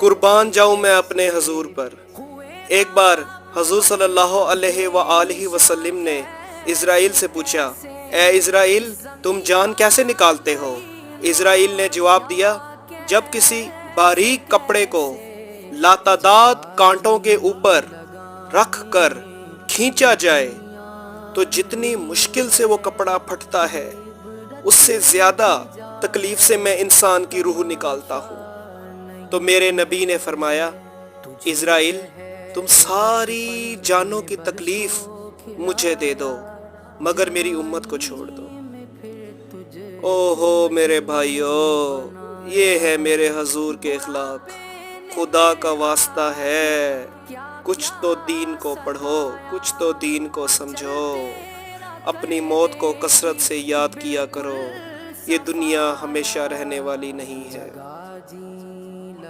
कुर्बान जाऊं मैं अपने हजूर पर। एक बार हजूर सल्लल्लाहु अलैहि वसल्लम ने इज़राइल से पूछा, ए इज़राइल, तुम जान कैसे निकालते हो? इज़राइल ने जवाब दिया, जब किसी बारीक कपड़े को लातादाद कांटों के ऊपर रख कर खींचा जाए तो जितनी मुश्किल से वो कपड़ा फटता है, उससे ज्यादा तकलीफ से मैं इंसान की रूह निकालता हूँ। तो मेरे नबी ने फरमाया, इज़राइल, तुम सारी जानों की तकलीफ मुझे दे दो, मगर मेरी उम्मत को छोड़ दो। ओहो मेरे भाइयों, ये है मेरे हजूर के इखलाक। खुदा का वास्ता है, कुछ तो दीन को पढ़ो, कुछ तो दीन को समझो। अपनी मौत को कसरत से याद किया करो, ये दुनिया हमेशा रहने वाली नहीं है।